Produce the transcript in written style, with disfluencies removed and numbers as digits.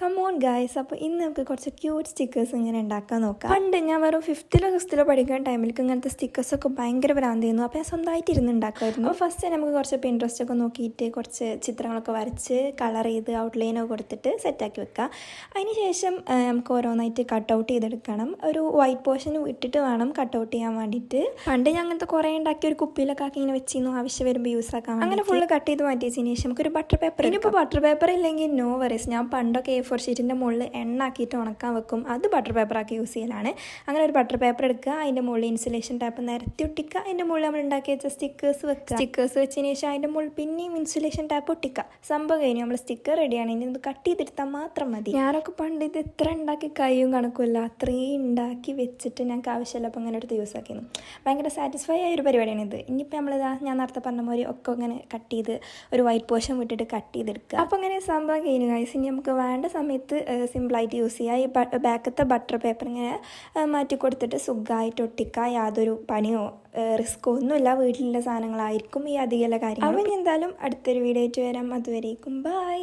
Come on guys, അപ്പോൾ ഇന്ന് നമുക്ക് കുറച്ച് ക്യൂട്ട് സ്റ്റിക്കേഴ്സ് ഇങ്ങനെ ഉണ്ടാക്കാൻ നോക്കാം. പണ്ട് ഞാൻ വെറും 5th-ലോ 6th-ലോ പഠിക്കുന്ന ടൈമിലേക്ക് ഇങ്ങനത്തെ സ്റ്റിക്കേഴ്സൊക്കെ ഭയങ്കര ഭ്രാന്തായിരുന്നു. അപ്പോൾ ഞാൻ സ്വന്തമായിട്ട് ഇരുന്ന് ഉണ്ടാക്കുമായിരുന്നു. അപ്പോൾ ഫസ്റ്റ് നമുക്ക് കുറച്ച് Pinterest ഒക്കെ നോക്കിയിട്ട് കുറച്ച് ചിത്രങ്ങളൊക്കെ വരച്ച് കളർ ചെയ്ത് ഔട്ട്ലൈനൊക്കെ കൊടുത്തിട്ട് സെറ്റാക്കി വെക്കുക. അതിന് ശേഷം നമുക്ക് ഓരോന്നായിട്ട് കട്ട് ഔട്ട് ചെയ്തെടുക്കണം. ഒരു വൈറ്റ് പോർഷൻ ഇട്ടിട്ട് വേണം കട്ട് ഔട്ട് ചെയ്യാൻ വേണ്ടിയിട്ട്. പണ്ട് ഞാൻ അങ്ങനത്തെ കുറേ ഉണ്ടാക്കി ഒരു കുപ്പിയിലൊക്കെ ആക്കി ഇങ്ങനെ വെച്ചിരുന്നു, ആവശ്യം വരുമ്പോൾ യൂസ് ആക്കാൻ. അങ്ങനെ ഫുള്ള് കട്ട് ചെയ്ത് മാറ്റിയതിന് ശേഷം നമുക്കൊരു ബട്ടർ പേപ്പർ. ഇനിയിപ്പോൾ ബട്ടർ പേപ്പർ ഇല്ലെങ്കിൽ നോ വറീസ്. ഞാൻ പണ്ടൊക്കെ A4 ഷീറ്റിൻ്റെ മുകളിൽ എണ്ണ ആക്കിയിട്ട് ഉണക്കാൻ വെക്കും. അത് ബട്ടർ പേപ്പറാക്കി യൂസ് ചെയ്യലാണ്. അങ്ങനെ ഒരു ബട്ടർ പേപ്പർ എടുക്കുക, അതിൻ്റെ മുകളിൽ ഇൻസുലേഷൻ ടാപ്പ് നിരത്തി ഒട്ടിക്കുക, അതിൻ്റെ മുകളിൽ നമ്മൾ ഉണ്ടാക്കി വെച്ച സ്റ്റിക്കേഴ്സ് വെക്കുക. സ്റ്റിക്കേഴ്സ് വെച്ചതിന് ശേഷം അതിൻ്റെ മുകളിൽ പിന്നെയും ഇൻസുലേഷൻ ടാപ്പ് ഒട്ടിക്കുക. സംഭവം കഴിഞ്ഞു, നമ്മൾ സ്റ്റിക്കർ റെഡിയാണ്. ഇനി ഇത് കട്ട് ചെയ്തെടുത്താൽ മാത്രം മതി. ഞാനൊക്കെ പണ്ട് ഇത് എത്ര ഉണ്ടാക്കി കയ്യും കണക്കുമില്ല, അത്രയും ഉണ്ടാക്കി വെച്ചിട്ട് ഞങ്ങൾക്ക് ആവശ്യമില്ല അപ്പോൾ അങ്ങനെ എടുത്ത് യൂസ് ആക്കിയിരുന്നു. ഭയങ്കര സാറ്റിസ്ഫൈ ആയ ഒരു പരിപാടിയാണ് ഇത്. ഇനിയിപ്പോൾ നമ്മളിതാ ഞാൻ നേരത്തെ പറഞ്ഞ പോലെ ഒക്കെ ഇങ്ങനെ കട്ട് ചെയ്ത് ഒരു വൈറ്റ് പോർഷൻ വിട്ടിട്ട് കട്ട് ചെയ്തെടുക്കുക. അപ്പോൾ അങ്ങനെ സംഭവം കഴിഞ്ഞു ഗൈസ്. ഇനി നമുക്ക് വേണ്ട സമയത്ത് സിമ്പിളായിട്ട് യൂസ് ചെയ്യുക. ഈ ബാക്കത്തെ ബട്ടർ പേപ്പർ ഇങ്ങനെ മാറ്റി കൊടുത്തിട്ട് സുഖമായിട്ട് ഒട്ടിക്കുക. യാതൊരു പണിയോ റിസ്ക്കോ ഒന്നുമില്ല, വീട്ടിലുള്ള സാധനങ്ങളായിരിക്കും ഈ അധികമുള്ള കാര്യങ്ങൾ. അപ്പം എന്തായാലും അടുത്തൊരു വീഡിയോ ആയിട്ട് വരാം. അതുവരേക്കും ബൈ.